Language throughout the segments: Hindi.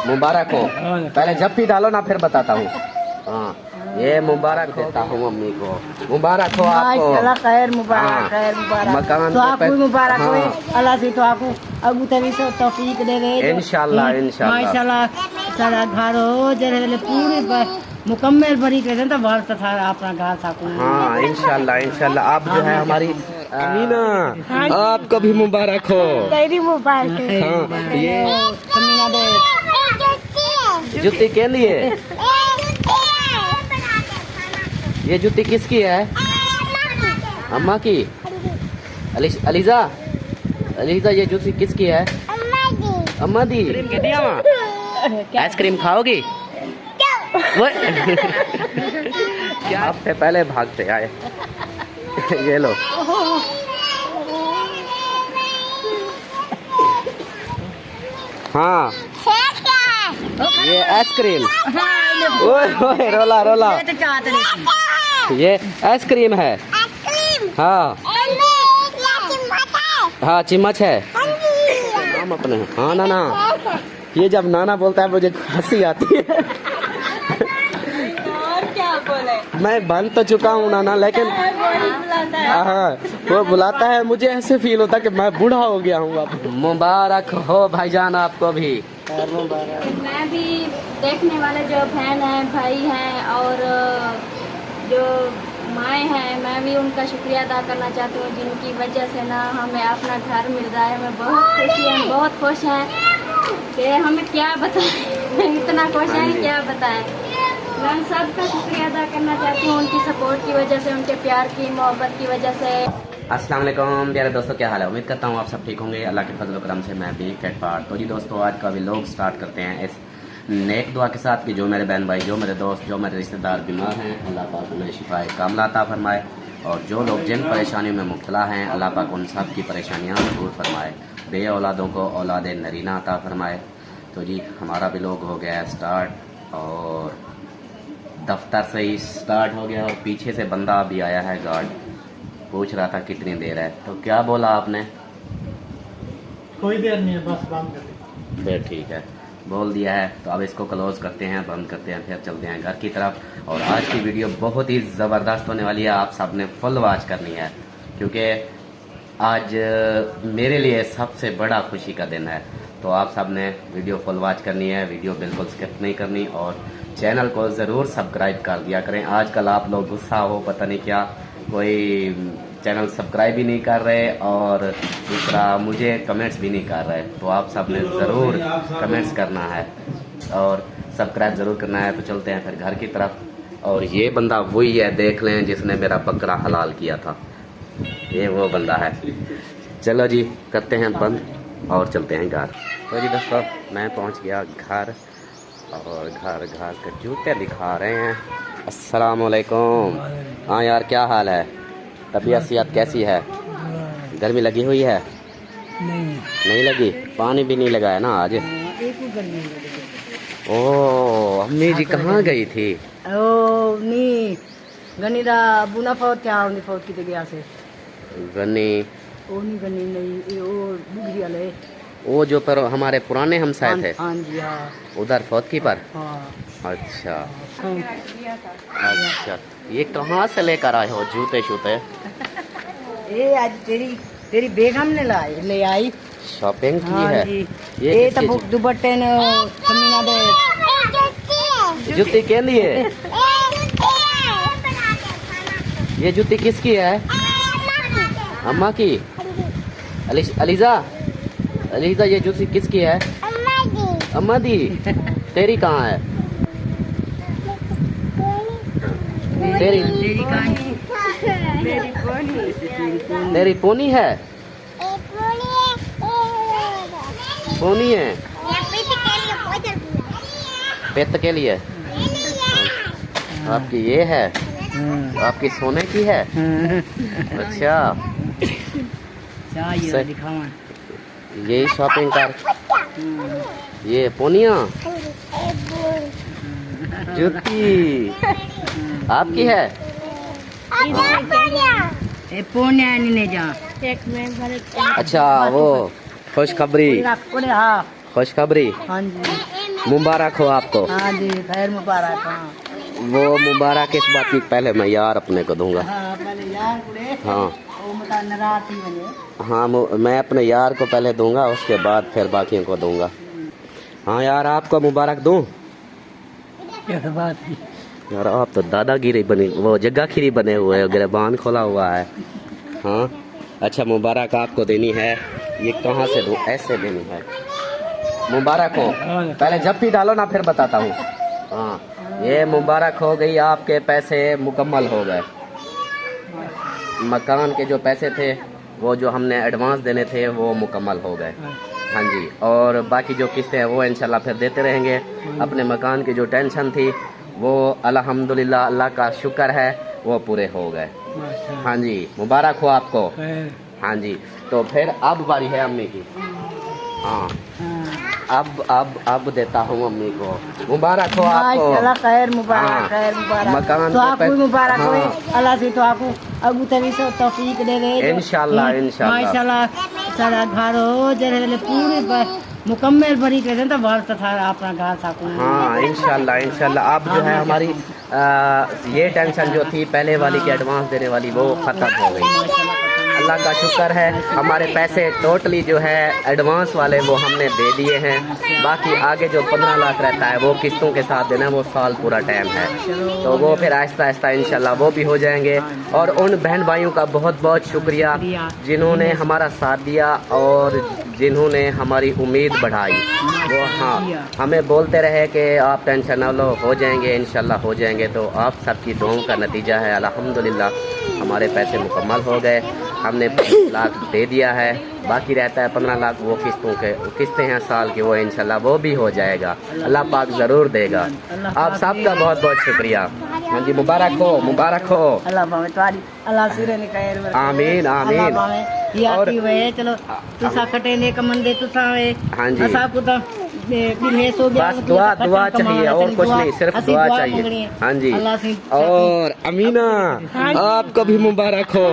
मुबारक हो। पहले जप्पी डालो ना, फिर बताता हूँ। हाँ, ये मुबारक देता हूँ मम्मी को। मुबारक हो आपको। खैर मुबारक, खैर मुबारक। मकान तो आपको मुबारक हो। हाँ। अल्लाह से तो आपको अबू तरी से तौफीक दे रहे। इंशाल्लाह इंशाल्लाह माशाल्लाह सारा घर हो जरे पूरी मुकम्मल बनी कर तो बहुत था अपना घर था। हाँ इंशाल्लाह इंशाल्लाह। आप जो है हमारी अमीना, आपको भी मुबारक हो। तेरी मुबारक। हाँ, ये अमीना दे जूती के लिए। ये जूती किसकी है? अम्मा की। अलीजा, अलीजा ये जूती किसकी है? अम्मा दी। आइसक्रीम खाओगी? क्या आपसे पहले भागते आए। ये लो। हाँ, ये आइसक्रीम। ओए रोला रोला। ये आइसक्रीम है। हाँ हाँ, चिम्मच है। नाम अपने। हाँ नाना। ये जब नाना बोलता है मुझे हंसी आती है। मैं बन तो चुका हूँ नाना, लेकिन हाँ वो बुलाता है, मुझे ऐसे फील होता है कि मैं बूढ़ा हो गया हूँ अब। मुबारक हो भाईजान आपको भी। मैं भी देखने वाले जो बहन हैं, भाई हैं और जो माएँ हैं, मैं भी उनका शुक्रिया अदा करना चाहती हूँ, जिनकी वजह से ना हमें अपना घर मिल रहा है। हमें बहुत खुशी है, बहुत खुश हैं कि हमें क्या बताएं। इतना खुश हैं कि क्या बताएं। मैं सबका शुक्रिया अदा करना चाहती हूँ, उनकी सपोर्ट की वजह से, उनके प्यार की मोहब्बत की वजह से। अस्सलाम वालेकुम प्यारे दोस्तों, क्या हाल है? उम्मीद करता हूँ आप सब ठीक होंगे। अल्लाह के फजल करम से मैं भी फिट फाट। तो जी दोस्तों, आज का व्लॉग स्टार्ट करते हैं इस नेक दुआ के साथ कि जो मेरे बहन भाई, जो मेरे दोस्त, जो मेरे रिश्तेदार बीमार हैं, अल्लाह पाक उन्हें शिफाए कामला अता फरमाए। और जो लोग जिन परेशानियों में मुब्तला हैं, अल्लाह पाक उन सब की परेशानियाँ दूर फरमाए। बे औलादों को औलाद नरीना अता फरमाए। तो जी हमारा व्लॉग हो गया है स्टार्ट, और दफ्तर से ही स्टार्ट हो गया। और पीछे से बंदा अभी आया है, गार्ड पूछ रहा था कितनी देर है। तो क्या बोला आपने? कोई देर नहीं है, बस बंद कर फिर ठीक है, बोल दिया है। तो अब इसको क्लोज करते हैं, बंद करते हैं, फिर चलते हैं घर की तरफ। और आज की वीडियो बहुत ही ज़बरदस्त होने वाली है, आप सब ने फुल वॉच करनी है, क्योंकि आज मेरे लिए सबसे बड़ा खुशी का दिन है। तो आप सब ने वीडियो फुल वॉच करनी है, वीडियो बिल्कुल स्किप नहीं करनी, और चैनल को ज़रूर सब्सक्राइब कर दिया करें। आजकल आप लोग गुस्सा हो, पता नहीं क्या, कोई चैनल सब्सक्राइब भी नहीं कर रहे, और दूसरा मुझे कमेंट्स भी नहीं कर रहे। तो आप सब ने ज़रूर कमेंट्स करना है और सब्सक्राइब ज़रूर करना है। तो चलते हैं फिर घर की तरफ। और ये बंदा वही है, देख लें, जिसने मेरा बकरा हलाल किया था। ये वो बंदा है। चलो जी करते हैं बंद और चलते हैं घर। तो जी दोस्तों, मैं पहुंच गया घर, और घर के जूते दिखा रहे हैं। अस्सलाम वालेकुम। हाँ यार, क्या हाल है? तबीयत सेहत कैसी है? गर्मी लगी हुई है? नहीं लगी? पानी भी नहीं लगाया ना आज? ओ अम्मी जी कहाँ गई थी? ओ नी गनी दा बुना फौत क्या उनी फौत की गया से गनी? ओ नी गनी नहीं, ओ बुगरी वाले, वो जो पर हमारे पुराने हमसाए थे। हाँ जी हाँ, उधर फौत की पर। हाँ अच्छा अच्छा, ये कहाँ से लेकर आए हो जूते शूते? ये आज तेरी बेगम ने ले आई। शॉपिंग की हाँ है? जी। ये ये किसकी तो दुपट्टे ने कमीना दे जूती के लिए? ये जूती किसकी है? अम्मा की। अलीजा, अलीजा ये जूती किसकी है? अम्मा दी। तेरी कहाँ है? तेरी पोनी है? पोनी है पेट के लिए। आपकी ये है? आपकी सोने की है? अच्छा, यही शॉपिंग कर। ये पोनिया जूती आपकी है? अच्छा, वो खुशखबरी, खुशखबरी। हाँ जी। मुबारक हो आपको। हाँ जी, खैर मुबारक। हाँ वो मुबारक इस बात की पहले मैं यार अपने को दूंगा। हाँ, पहले यार पूरे हाँ वो मतलब नाराज ही बने। हाँ, मैं अपने यार को पहले दूंगा, उसके बाद फिर बाकियों को दूंगा। हाँ यार, आपको मुबारक दूं। क्या बात है यार, आप तो दादागिरी बनी, वो जग्गा खीरी बने हुए हैं, गिरबान खोला हुआ है। हाँ अच्छा, मुबारक आपको देनी है। ये कहाँ से दूं? ऐसे देनी है। मुबारक हो, पहले जप्पी डालो ना, फिर बताता हूँ। हाँ, ये मुबारक हो गई, आपके पैसे मुकम्मल हो गए। मकान के जो पैसे थे, वो जो हमने एडवांस देने थे, वो मुकम्मल हो गए। हाँ जी, और बाकी जो किस्तें हैं वो इंशाल्लाह फिर देते रहेंगे। अपने मकान की जो टेंशन थी वो अल्हम्दुलिल्लाह, अल्लाह का शुक्र है, वो पूरे हो गए। हाँ जी, मुबारक हो आपको। हाँ जी, तो फिर अब बारी है अम्मी की। हाँ, अब देता हूँ अम्मी को। मुबारक हो आपको। माशाल्लाह, खैर हाँ, मुबारक, खैर मुबारक। मकान तो के आपको भी मुबारक हाँ। हुए, अल्लाह से तो आपको अबू तरी से तौफीक दे दे। इंशाल्लाह, इंशाल्लाह। माशाल्लाह, सारा घर हो जरे पूरी मुकम्मल बनी कर तो बाल था अपना घर था। हाँ इंशाल्लाह, इंशाल्लाह। अब जो है हमारी ये टेंशन जो थी पहले वाली की एडवांस देने वाली, वो ख़त्म हो गई। अल्लाह का शुक्र है, हमारे पैसे टोटली जो है एडवांस वाले वो हमने दे दिए हैं। बाकी आगे जो 15 लाख रहता है वो किस्तों के साथ देना, वो साल पूरा टाइम है, तो वो फिर आहिस्ता आहिस्ता इंशाल्लाह वो भी हो जाएंगे। और उन बहन भाइयों का बहुत बहुत शुक्रिया जिन्होंने हमारा साथ दिया और जिन्होंने हमारी उम्मीद बढ़ाई। वो हाँ, हमें बोलते रहे कि आप टेंशन ना लो, हो जाएंगे इंशाल्लाह, हो जाएंगे। तो आप सबकी दुआओं का नतीजा है, अल्हम्दुलिल्लाह हमारे पैसे मुकम्मल हो गए। हमने 20 लाख दे दिया है, बाकी रहता है 15 लाख, वो किस्तें हैं साल की, वो इंशाल्लाह वो भी हो जाएगा। अल्लाह पाक ज़रूर देगा। आप सबका बहुत बहुत शुक्रिया। हाँ जी, मुबारक हो, मुबारक हो। आमीन आमीन। और चलो तुसा कटेले कमंदे तुसा हाँ जी, हो गया, बस दुआ दुआ चाहिए और कुछ नहीं, सिर्फ दुआ चाहिए। हाँ जी, और अमीना आपको भी मुबारक हो।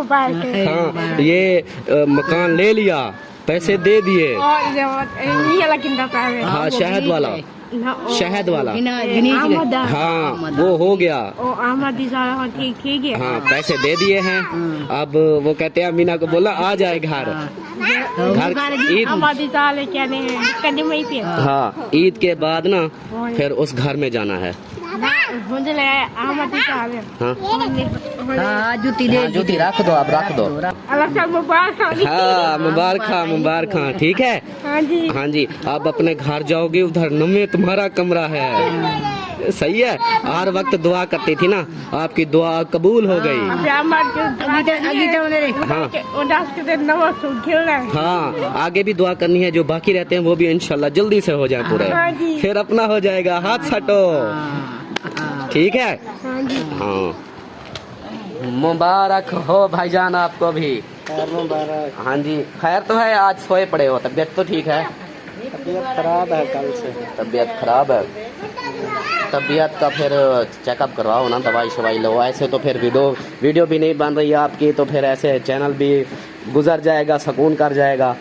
हाँ, ये मकान ले लिया, पैसे दे दिए। हाँ, शहद वाला, शहद वाला। हाँ, वो हो गया। हाँ, पैसे दे दिए हैं। अब वो कहते हैं अमीना को बोला आ जाए घर। ईद, हाँ, ईद के बाद ना फिर उस घर में जाना है। हाँ, जूती रख दो, आप रख दो। हाँ, मुबारक, ठीक है। हाँ जी, आप अपने घर जाओगे, उधर में तुम्हारा कमरा है। सही है, हर वक्त दुआ करती थी ना, आपकी दुआ कबूल हो गई। हाँ, आगे भी दुआ करनी है, जो बाकी रहते हैं वो भी इंशाल्लाह जल्दी से हो जाए पूरे, फिर अपना हो जाएगा। हाथ सटो, ठीक है। हाँ, मुबारक हो भाईजान आपको भी। मुबारक। हाँ जी, खैर तो है, आज सोए पड़े हो, तबीयत तो ठीक है? तबीयत खराब है, कल से तबीयत खराब है। तबीयत का फिर चेकअप करवाओ ना, दवाई शवाई लो। ऐसे तो फिर वीडियो भी नहीं बन रही है आपकी, तो फिर ऐसे चैनल भी गुजर जाएगा, सुकून कर जाएगा।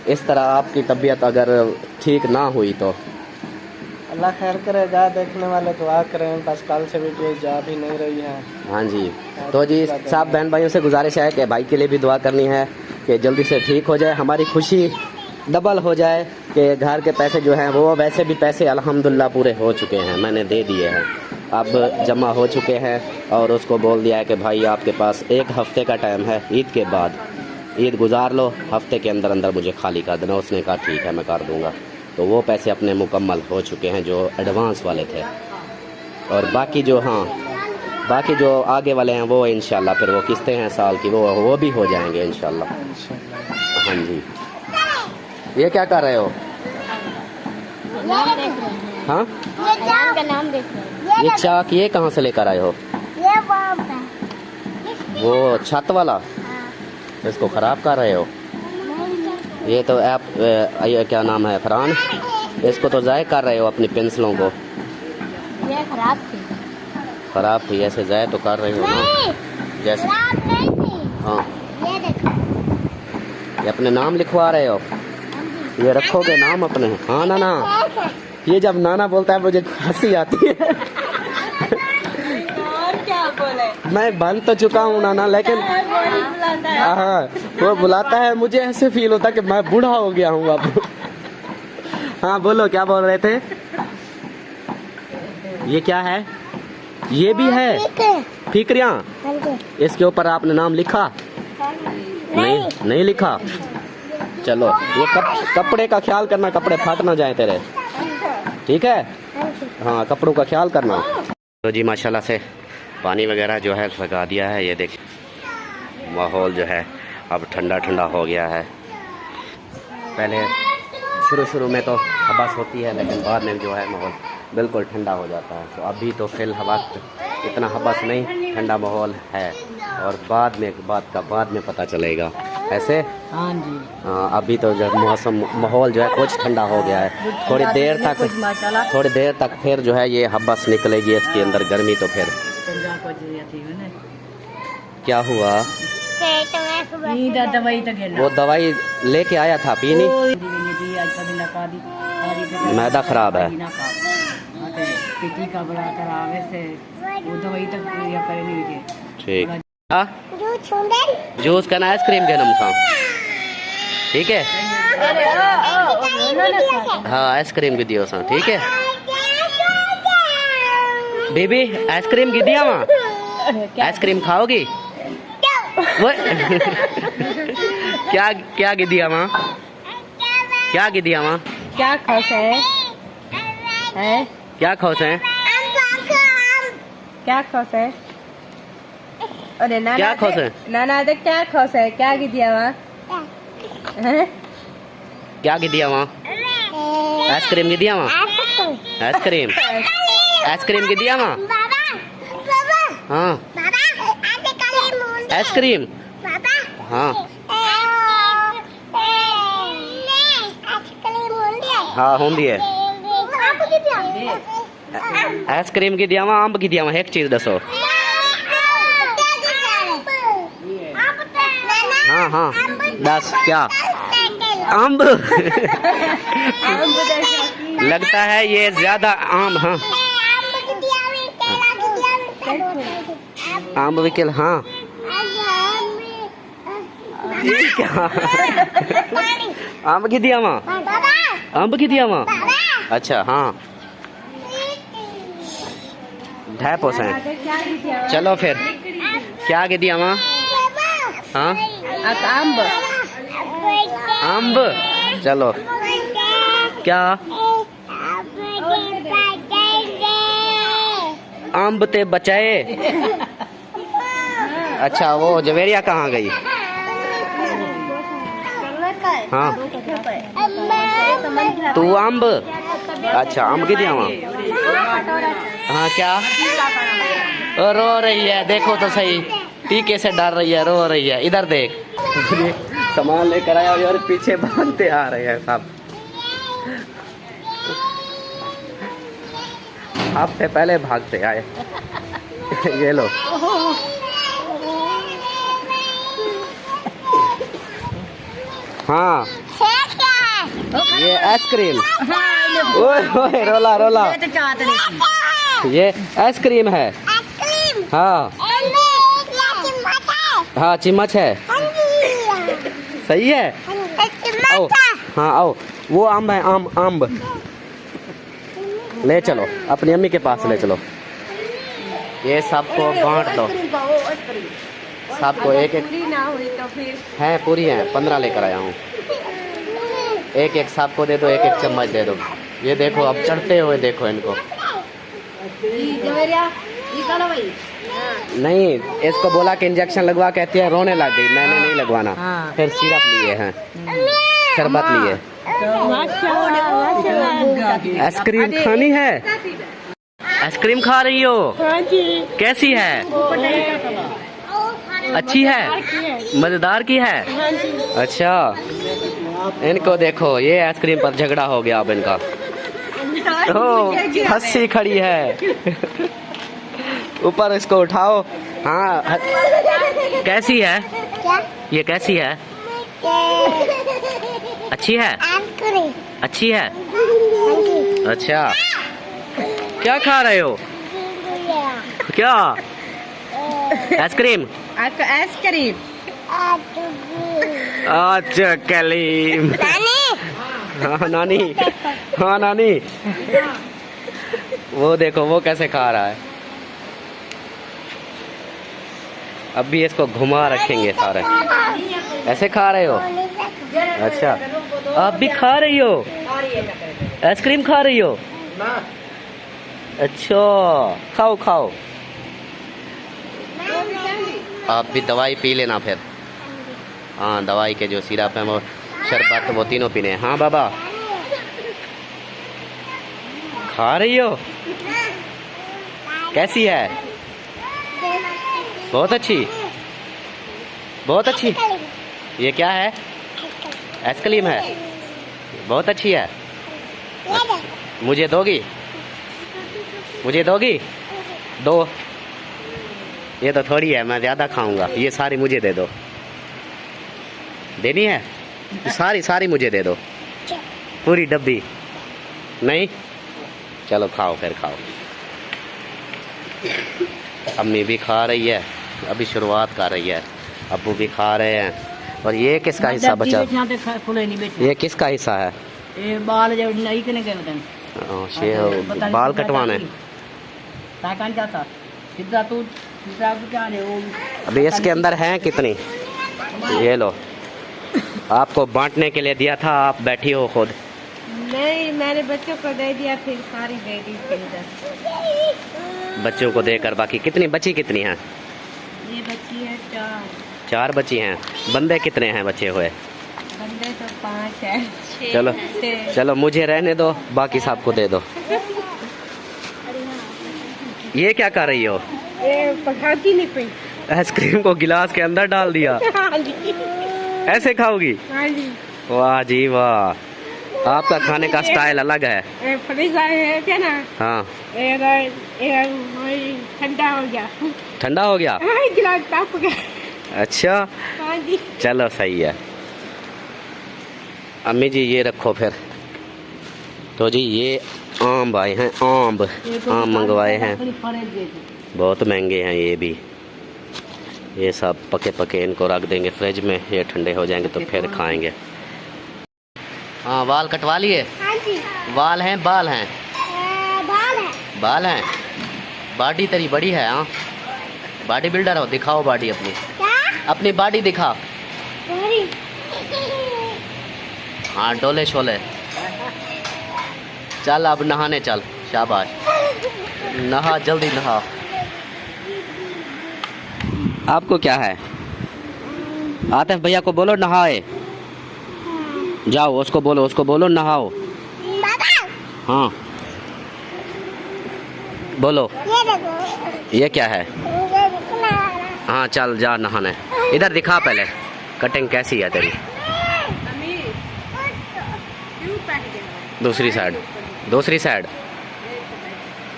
इस तरह आपकी तबीयत अगर ठीक ना हुई तो अल्लाह खैर करे, जा देखने वाले दुआ करें, बस कल से वीडियो जा भी नहीं रही है। हाँ जी, तो जी सब बहन भाइयों से गुजारिश है कि भाई के लिए भी दुआ करनी है कि जल्दी से ठीक हो जाए, हमारी खुशी डबल हो जाए कि घर के पैसे जो हैं वो, वैसे भी पैसे अल्हम्दुलिल्लाह पूरे हो चुके हैं, मैंने दे दिए हैं, अब जमा हो चुके हैं। और उसको बोल दिया है कि भाई आपके पास 1 हफ्ते का टाइम है, ईद के बाद ईद गुजार लो, हफ्ते के अंदर अंदर मुझे खाली कर देना। उसने कहा ठीक है, मैं कर दूँगा। तो वो पैसे अपने मुकम्मल हो चुके हैं जो एडवांस वाले थे। और बाकी जो आगे वाले हैं वो इंशाल्लाह फिर वो किस्तें हैं साल की, वो भी हो जाएंगे इंशाल्लाह। हाँ जी, ये क्या कर रहे हो? हाँ, का नाम देख रहे हैं। ये चाक ये कहाँ से लेकर आए हो? वो छत वाला, इसको खराब कर रहे हो? ये तो आप ये क्या नाम है, फरहान, इसको तो ज़ाय कर रहे हो अपनी पेंसिलों को। ये खराब थी, ऐसे ज़ाय तो कर रहे हो ना, जैसे। हाँ, ये अपने नाम लिखवा रहे हो? ये रखोगे नाम अपने? हाँ ना, ये जब नाना बोलता है मुझे हंसी आती है। और क्या बोले? मैं बन तो चुका हूँ नाना, लेकिन हाँ वो बुलाता है, मुझे ऐसे फील होता है कि मैं बूढ़ा हो गया हूँ अब। हाँ बोलो, क्या बोल रहे थे? ये क्या है? ये भी है फिक्रियाँ। इसके ऊपर आपने नाम लिखा? नहीं लिखा। चलो ये कपड़े का ख्याल करना, कपड़े फट ना जाए तेरे, ठीक है? हाँ कपड़ों का ख्याल करना। तो जी माशाल्लाह से पानी वगैरह जो है लगा दिया है। ये देखिए माहौल जो है अब ठंडा ठंडा हो गया है। पहले शुरू में तो हवास होती है, लेकिन बाद में जो है माहौल बिल्कुल ठंडा हो जाता है। तो अभी तो फिलहाल इतना हवास नहीं, ठंडा माहौल है, और बाद में पता चलेगा ऐसे। हाँ जी। हाँ अभी तो जब मौसम माहौल जो है कुछ ठंडा हो गया है, थोड़ी देर तक फिर जो है ये हब्बस निकलेगी इसके अंदर गर्मी। तो फिर क्या हुआ? वो दवाई लेके आया था, पीनी? मैदा खराब है। ठीक। जूस का ना आइसक्रीम के नाम था, ठीक है? हाँ आइसक्रीम भी दियो सा, ठीक है? बेबी आइसक्रीम की दिया वहाँ? आइसक्रीम खाओगी? क्या गिदिया वहाँ? क्या गिदिया वहाँ? क्या खुश है? क्या खुश है? क्या खुश है? अरे नाना क्या खुश है? नाना तो क्या खुश है? क्या गिदिया वहाँ? क्या गिदिया वहाँ? आइसक्रीम गिदिया वहाँ? आइसक्रीम गिदिया वहाँ? हाँ आइसक्रीम। हाँ हाँ होंगी है। आइसक्रीम की दिया वहाँ, अम्ब की दिया वहाँ, एक चीज दसो। हाँ हाँ दस। क्या अम्ब? लगता है ये ज्यादा आम। हाँ आम विकेल। हाँ आम की दिया वहाँ? अम्ब की दिया वहाँ? अच्छा हाँ ढाई है। चलो फिर क्या की दिया वहाँ? हाँ अम्ब। चलो क्या अम्ब ते बचाए। अच्छा वो जवेरिया कहाँ गई? हाँ तू अम्ब। अच्छा अम्ब की दिया वहाँ? हाँ क्या रो रही है? देखो तो सही, टीके से डर रही है, रो रही है। इधर देख सामान लेकर आया और पीछे भागते आ रहे हैं सब। आपसे पहले भागते आए। ये लो हाँ ये आइसक्रीम। ओए रोला रोला, ये आइसक्रीम है। हाँ हाँ चिम्मच है। सही है। आओ हाँ आओ, वो अम्ब है, अम्ब ले चलो, अपनी अम्मी के पास ले चलो। ये सबको बांट दो, सबको एक एक है। पूरी है, 15 लेकर आया हूँ। एक एक सबको दे दो, एक एक चम्मच दे दो। ये देखो अब चढ़ते हुए देखो इनको। नहीं इसको बोला कि इंजेक्शन लगवा, कहती है रोने लग गई। मैंने नहीं लगवाना। फिर सिरप लिए हैं, शरबत लिए। आइसक्रीम खानी है? आइसक्रीम खा रही हो? कैसी है? अच्छी है, मजेदार की है। अच्छा इनको देखो, ये आइसक्रीम पर झगड़ा हो गया अब इनका। हंसी खड़ी है। ऊपर इसको उठाओ। हाँ कैसी है? ये कैसी है? अच्छी है? अच्छी है। अच्छा, क्या खा रहे हो? क्या? आइसक्रीम? आइसक्रीम। अच्छा कलीम। हाँ नानी, हाँ नानी, वो देखो वो कैसे खा रहा है। अब भी इसको घुमा रखेंगे सारे। ऐसे खा रहे हो? अच्छा, आप भी खा रही हो? आइसक्रीम खा रही हो? अच्छा, खाओ खाओ। आप भी दवाई पी लेना फिर। हाँ, दवाई के जो सिरप है वो, शरबत, वो तीनों पीने हैं। हाँ बाबा, खा रही हो? कैसी है? बहुत अच्छी, बहुत अच्छी। ये क्या है? आइसक्रीम है, बहुत अच्छी है। मुझे दोगी? मुझे दोगी? दो। ये तो थोड़ी है, मैं ज़्यादा खाऊंगा। ये सारी मुझे दे दो। देनी है? सारी सारी मुझे दे दो, पूरी डब्बी। नहीं? चलो खाओ, फिर खाओ। अम्मी भी खा रही है, अभी शुरुआत कर रही है। अब्बू भी खा रहे हैं। और ये किसका हिस्सा बचा? ये किसका हिस्सा है? ये बाल जो नहीं करने गए बताएं। बाल कटवाने। अभी इसके अंदर हैं कितनी? ये लो, आपको बांटने के लिए दिया था, आप बैठी हो खुद। नहीं, मैंने बच्चों को दे दिया, फिर सारी दे दी। बच्चों को देकर बाकी कितनी बची? कितनी हैं? ये बच्ची है 4। 4 बची हैं। बंदे कितने हैं बचे हुए? बंदे तो 5 है। चलो चलो, मुझे रहने दो, बाकी सबको दे दो। ये क्या कर रही हो? ये पकाती नहीं पई। आइसक्रीम को गिलास के अंदर डाल दिया। ऐसे खाओगी? वाह जी वाह, आपका खाने का स्टाइल अलग है। क्या ना? हाँ, ठंडा हो गया। ठंडा हो गया? गिलास टप गया। अच्छा, चलो सही है। अम्मी जी ये रखो फिर। तो जी ये आम आए हैं, आम मंगवाए हैं, बहुत महंगे हैं ये भी। ये सब पके पके इनको रख देंगे फ्रिज में, ये ठंडे हो जाएंगे तो फिर खाएंगे। हाँ, बाल कटवा लिए? हाँ जी। बाल हैं, बाल हैं? बाल है। बाल हैं। बॉडी तेरी बड़ी है। हाँ, बॉडी बिल्डर हो, दिखाओ बॉडी अपनी। क्या? अपनी बॉडी दिखा। हाँ, डोले शोले। चल अब नहाने चल, शाबाश, नहा जल्दी नहा। आपको क्या है? आतिफ भैया को बोलो नहाए। जाओ, उसको बोलो नहाओ। हाँ बोलो। ये क्या है? हाँ चल जा नहाने। इधर दिखा पहले, कटिंग कैसी है तेरी? दूसरी साइड, दूसरी साइड।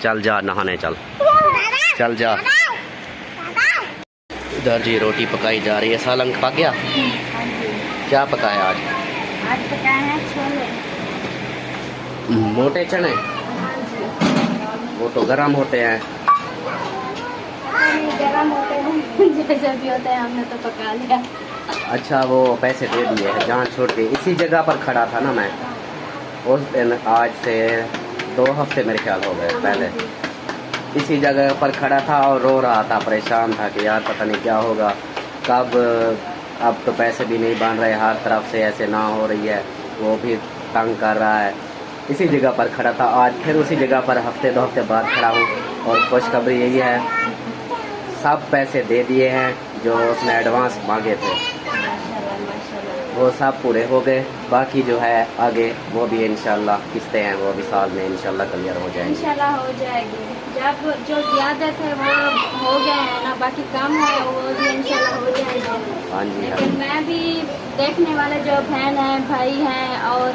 चल जा नहाने, चल चल जा। इधर जी रोटी पकाई जा रही है। सालन पक गया? क्या पकाया आज? आज पकाए हैं छोले। मोटे चने? वो तो गरम होते हैं। गरम होते हैं, जैसे भी होता है, हमने तो पका लिया। अच्छा, वो पैसे दे दिए हैं, जान छोड़ के। इसी जगह पर खड़ा था ना मैं उस दिन, आज से 2 हफ्ते मेरे ख्याल हो गए पहले। इसी जगह पर खड़ा था और रो रहा था, परेशान था कि यार पता नहीं क्या होगा, कब। अब तो पैसे भी नहीं बन रहे, हर तरफ से ऐसे ना हो रही है, वो भी तंग कर रहा है। इसी जगह पर खड़ा था, आज फिर उसी जगह पर हफ्ते 2 हफ्ते बाद खड़ा हूँ। और खुशखबरी यही है, सब पैसे दे दिए हैं जो उसने एडवांस मांगे थे, वो सब पूरे हो गए। बाकी जो है आगे वो भी इंशाल्लाह किस्तें हैं, वो भी साल में इंशाल्लाह क्लियर हो जाएंगी। इंशाल्लाह हो जाएगी। जब जो ज़्यादा थे वो हो गए हैं ना, बाकी कम है वो भी इंशाल्लाह हो जाएगी। हाँ जी। लेकिन मैं भी देखने वाले जो बहन हैं, भाई हैं और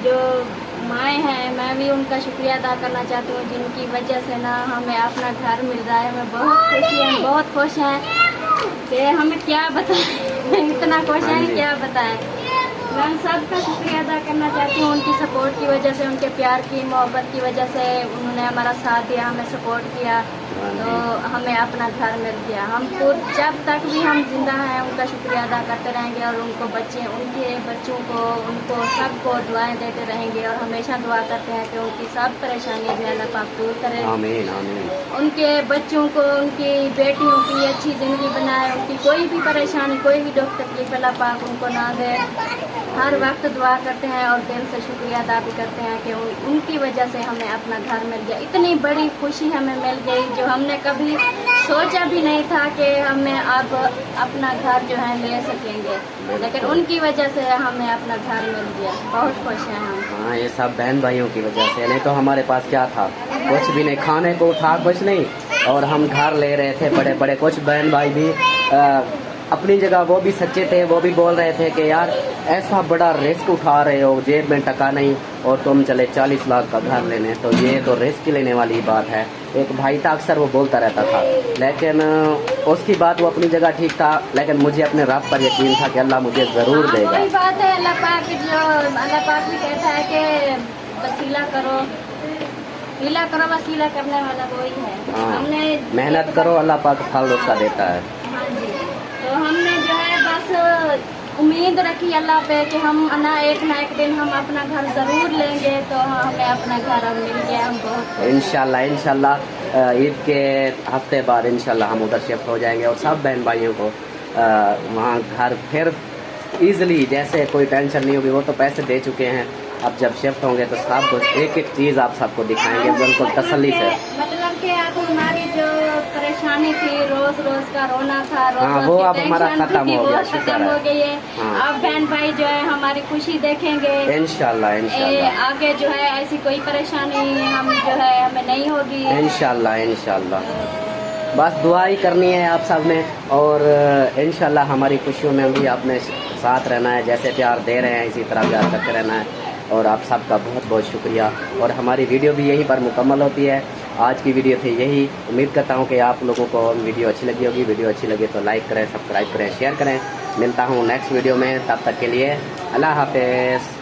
जो माएँ हैं, मैं भी उनका शुक्रिया अदा करना चाहती हूँ, जिनकी वजह से ना हमें अपना घर मिल रहा है। हमें बहुत खुशी है, बहुत खुश हैं कि हमें क्या बताएं, इतना खुश है क्या बताएं। मैं सबका शुक्रिया अदा करना चाहती हूँ उनकी सपोर्ट की वजह से, उनके प्यार की मोहब्बत की वजह से उन्होंने हमारा साथ दिया, हमें सपोर्ट किया, तो हमें अपना घर मिल गया। हम जब तक भी हम जिंदा हैं उनका शुक्रिया अदा करते रहेंगे और उनको उनके बच्चों को, उनको सबको दुआएं देते रहेंगे और हमेशा दुआ करते हैं कि उनकी सब परेशानियाँ जो है अल्लाह पाक दूर करे। आमीन आमीन। उनके बच्चों को, उनकी बेटियों की अच्छी ज़िंदगी बनाए, उनकी कोई भी परेशानी, कोई भी दुख तकलीफ अल्लाह पाक उनको ना दे। हर वक्त दुआ करते हैं और दिल से शुक्रिया अदा भी करते हैं कि उनकी वजह से हमें अपना घर मिल गया। इतनी बड़ी खुशी हमें मिल गई जो हमने कभी सोचा भी नहीं था कि हमें अब अपना घर जो है ले सकेंगे, लेकिन उनकी वजह से हमें अपना घर मिल गया। बहुत खुश हैं हम। हाँ, ये सब बहन भाइयों की वजह से, नहीं तो हमारे पास क्या था, कुछ भी नहीं, खाने को था कुछ नहीं, और हम घर ले रहे थे बड़े बड़े। कुछ बहन भाई भी अपनी जगह वो भी सच्चे थे, वो भी बोल रहे थे कि यार ऐसा बड़ा रिस्क उठा रहे हो, जेब में टका नहीं और तुम चले 40 लाख का घर लेने, तो ये तो रिस्क लेने वाली बात है। एक भाई था, अक्सर वो बोलता रहता था, लेकिन उसकी बात वो अपनी जगह ठीक था, लेकिन मुझे अपने रब पर यकीन था कि अल्लाह मुझे ज़रूर देगा। वही बात है, अल्लाह पाक भी कहता है कि वसीला करो, हीला करो, वसीला करने वाला वही है। हाँ, हमने मेहनत करो, अल्लाह पाक फल उसका देता है। हाँ जी, तो हमने जो है बस उम्मीद रखी अल्लाह पे कि हम ना एक दिन हम अपना घर ज़रूर लेंगे, तो हमें अपना घर अब मिल गया। हम बहुत इंशाल्लाह ईद के हफ्ते बाद इंशाल्लाह हम उधर शिफ्ट हो जाएंगे और सब बहन भाइयों को वहाँ घर फिर ईज़िली, जैसे कोई टेंशन नहीं होगी, वो तो पैसे दे चुके हैं, अब जब शिफ्ट होंगे तो सब एक एक चीज़ आप सबको दिखाएंगे बिल्कुल तसल्ली से। मतलब कि आप हमारी जो परेशानी थी, रोज रोज का रोना था, रोज हाँ, रोज वो की अब हमारा टेंशन खत्म थी, हो वो गया, खत्म हो गई है। हाँ। अब बहन भाई जो है हमारी खुशी देखेंगे इंशाल्लाह इंशाल्लाह। आगे जो है ऐसी कोई परेशानी हम जो है हमें नहीं होगी इंशाल्लाह इंशाल्लाह। बस दुआ ही करनी है आप सब ने, और इंशाल्लाह हमारी खुशियों में भी आपने साथ रहना है, जैसे प्यार दे रहे हैं इसी तरह प्यार करते रहना है। और आप सबका बहुत बहुत शुक्रिया। और हमारी वीडियो भी यहीं पर मुकम्मल होती है। आज की वीडियो थी यही। उम्मीद करता हूँ कि आप लोगों को वीडियो अच्छी लगी होगी। वीडियो अच्छी लगी तो लाइक करें, सब्सक्राइब करें, शेयर करें। मिलता हूँ नेक्स्ट वीडियो में, तब तक के लिए अल्लाह हाफिज़।